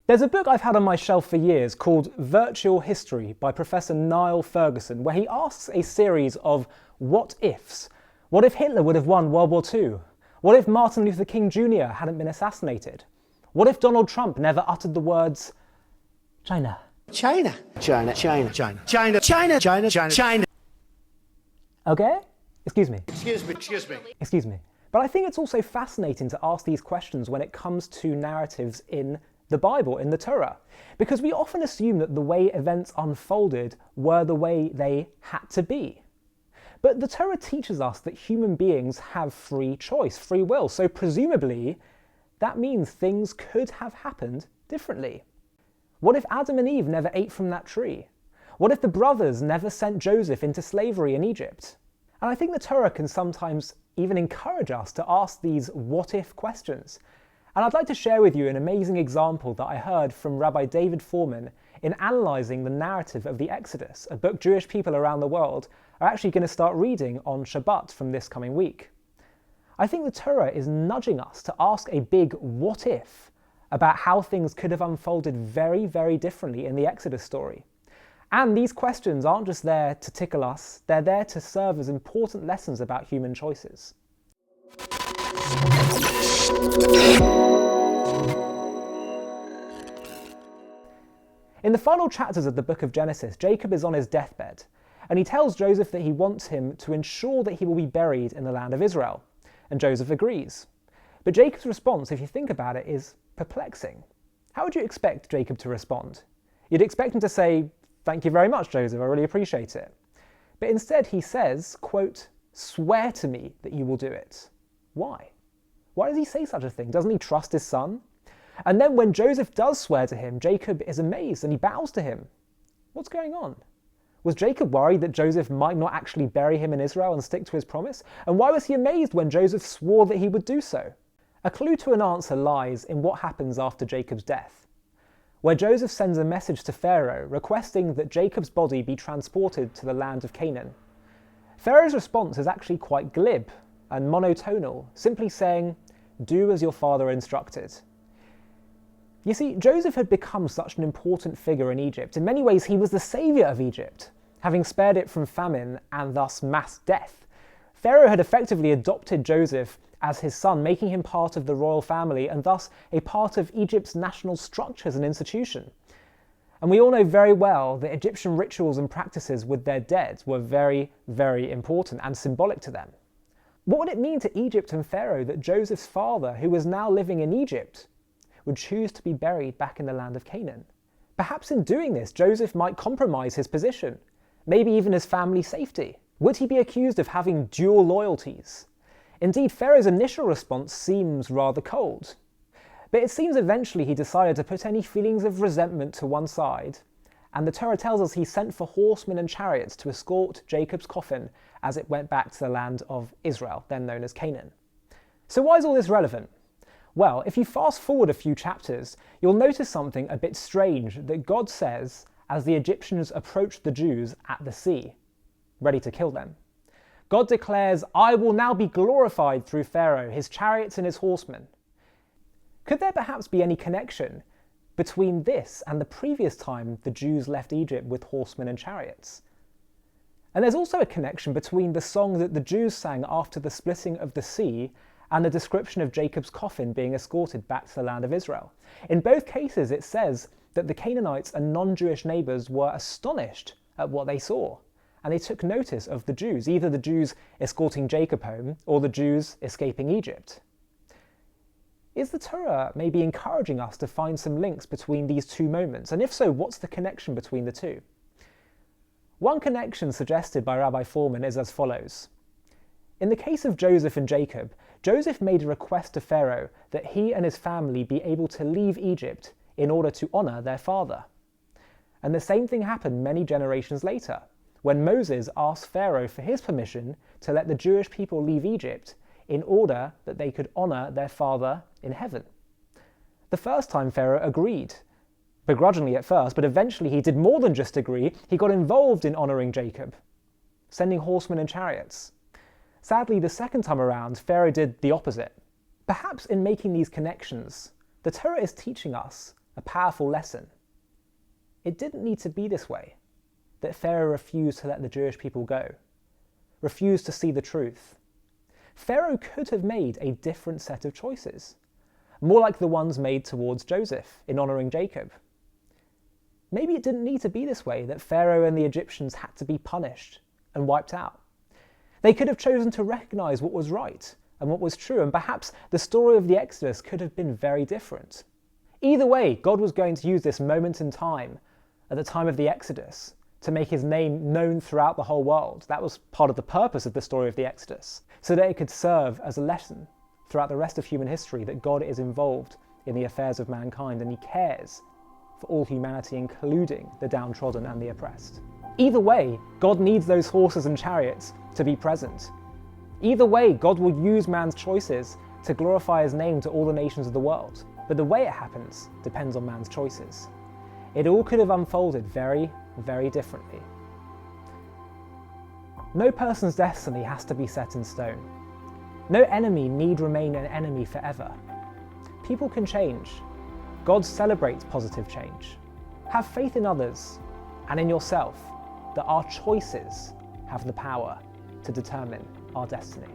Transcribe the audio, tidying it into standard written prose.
There's a book I've had on my shelf for years called Virtual History by Professor Niall Ferguson, where he asks a series of what-ifs. What if Hitler would have won World War II? What if Martin Luther King Jr. hadn't been assassinated? What if Donald Trump never uttered the words China? China. China. China. China. China. China. China. China. China. Okay? Excuse me. Excuse me. Excuse me. Excuse me. But I think it's also fascinating to ask these questions when it comes to narratives in the Bible, in the Torah, because we often assume that the way events unfolded were the way they had to be. But the Torah teaches us that human beings have free choice, free will, so presumably that means things could have happened differently. What if Adam and Eve never ate from that tree? What if the brothers never sent Joseph into slavery in Egypt? And I think the Torah can sometimes even encourage us to ask these what-if questions. And I'd like to share with you an amazing example that I heard from Rabbi David Foreman in analysing the narrative of the Exodus, a book Jewish people around the world are actually going to start reading on Shabbat from this coming week. I think the Torah is nudging us to ask a big what-if about how things could have unfolded very, very differently in the Exodus story. And these questions aren't just there to tickle us, they're there to serve as important lessons about human choices. In the final chapters of the book of Genesis, Jacob is on his deathbed, and he tells Joseph that he wants him to ensure that he will be buried in the land of Israel, and Joseph agrees. But Jacob's response, if you think about it, is perplexing. How would you expect Jacob to respond? You'd expect him to say, "Thank you very much, Joseph, I really appreciate it." But instead he says, quote, "Swear to me that you will do it." Why? Why does he say such a thing? Doesn't he trust his son? And then when Joseph does swear to him, Jacob is amazed and he bows to him. What's going on? Was Jacob worried that Joseph might not actually bury him in Israel and stick to his promise? And why was he amazed when Joseph swore that he would do so? A clue to an answer lies in what happens after Jacob's death, where Joseph sends a message to Pharaoh requesting that Jacob's body be transported to the land of Canaan. Pharaoh's response is actually quite glib and monotonal, simply saying, "Do as your father instructed." You see, Joseph had become such an important figure in Egypt. In many ways, he was the saviour of Egypt, having spared it from famine and thus mass death. Pharaoh had effectively adopted Joseph as his son, making him part of the royal family and thus a part of Egypt's national structures and institution. And we all know very well that Egyptian rituals and practices with their dead were very, very important and symbolic to them. What would it mean to Egypt and Pharaoh that Joseph's father, who was now living in Egypt, would choose to be buried back in the land of Canaan? Perhaps in doing this, Joseph might compromise his position, maybe even his family's safety. Would he be accused of having dual loyalties? Indeed, Pharaoh's initial response seems rather cold, but it seems eventually he decided to put any feelings of resentment to one side, and the Torah tells us he sent for horsemen and chariots to escort Jacob's coffin as it went back to the land of Israel, then known as Canaan. So why is all this relevant? Well, if you fast forward a few chapters, you'll notice something a bit strange that God says as the Egyptians approach the Jews at the sea, ready to kill them. God declares, "I will now be glorified through Pharaoh, his chariots and his horsemen." Could there perhaps be any connection between this and the previous time the Jews left Egypt with horsemen and chariots? And there's also a connection between the song that the Jews sang after the splitting of the sea and the description of Jacob's coffin being escorted back to the land of Israel. In both cases, it says that the Canaanites and non-Jewish neighbours were astonished at what they saw, and they took notice of the Jews, either the Jews escorting Jacob home or the Jews escaping Egypt. Is the Torah maybe encouraging us to find some links between these two moments? And if so, what's the connection between the two? One connection suggested by Rabbi Foreman is as follows. In the case of Joseph and Jacob, Joseph made a request to Pharaoh that he and his family be able to leave Egypt in order to honour their father. And the same thing happened many generations later, when Moses asked Pharaoh for his permission to let the Jewish people leave Egypt in order that they could honour their father in heaven. The first time Pharaoh agreed, begrudgingly at first, but eventually he did more than just agree, he got involved in honouring Jacob, sending horsemen and chariots. Sadly, the second time around, Pharaoh did the opposite. Perhaps in making these connections, the Torah is teaching us a powerful lesson. It didn't need to be this way, that Pharaoh refused to let the Jewish people go, refused to see the truth. Pharaoh could have made a different set of choices, more like the ones made towards Joseph in honouring Jacob. Maybe it didn't need to be this way, that Pharaoh and the Egyptians had to be punished and wiped out. They could have chosen to recognise what was right and what was true, and perhaps the story of the Exodus could have been very different. Either way, God was going to use this moment in time, at the time of the Exodus, to make his name known throughout the whole world. That was part of the purpose of the story of the Exodus, so that it could serve as a lesson throughout the rest of human history that God is involved in the affairs of mankind and he cares for all humanity, including the downtrodden and the oppressed. Either way, God needs those horses and chariots to be present. Either way, God will use man's choices to glorify his name to all the nations of the world. But the way it happens depends on man's choices. It all could have unfolded very, very differently. No person's destiny has to be set in stone. No enemy need remain an enemy forever. People can change. God celebrates positive change. Have faith in others and in yourself that our choices have the power to determine our destiny.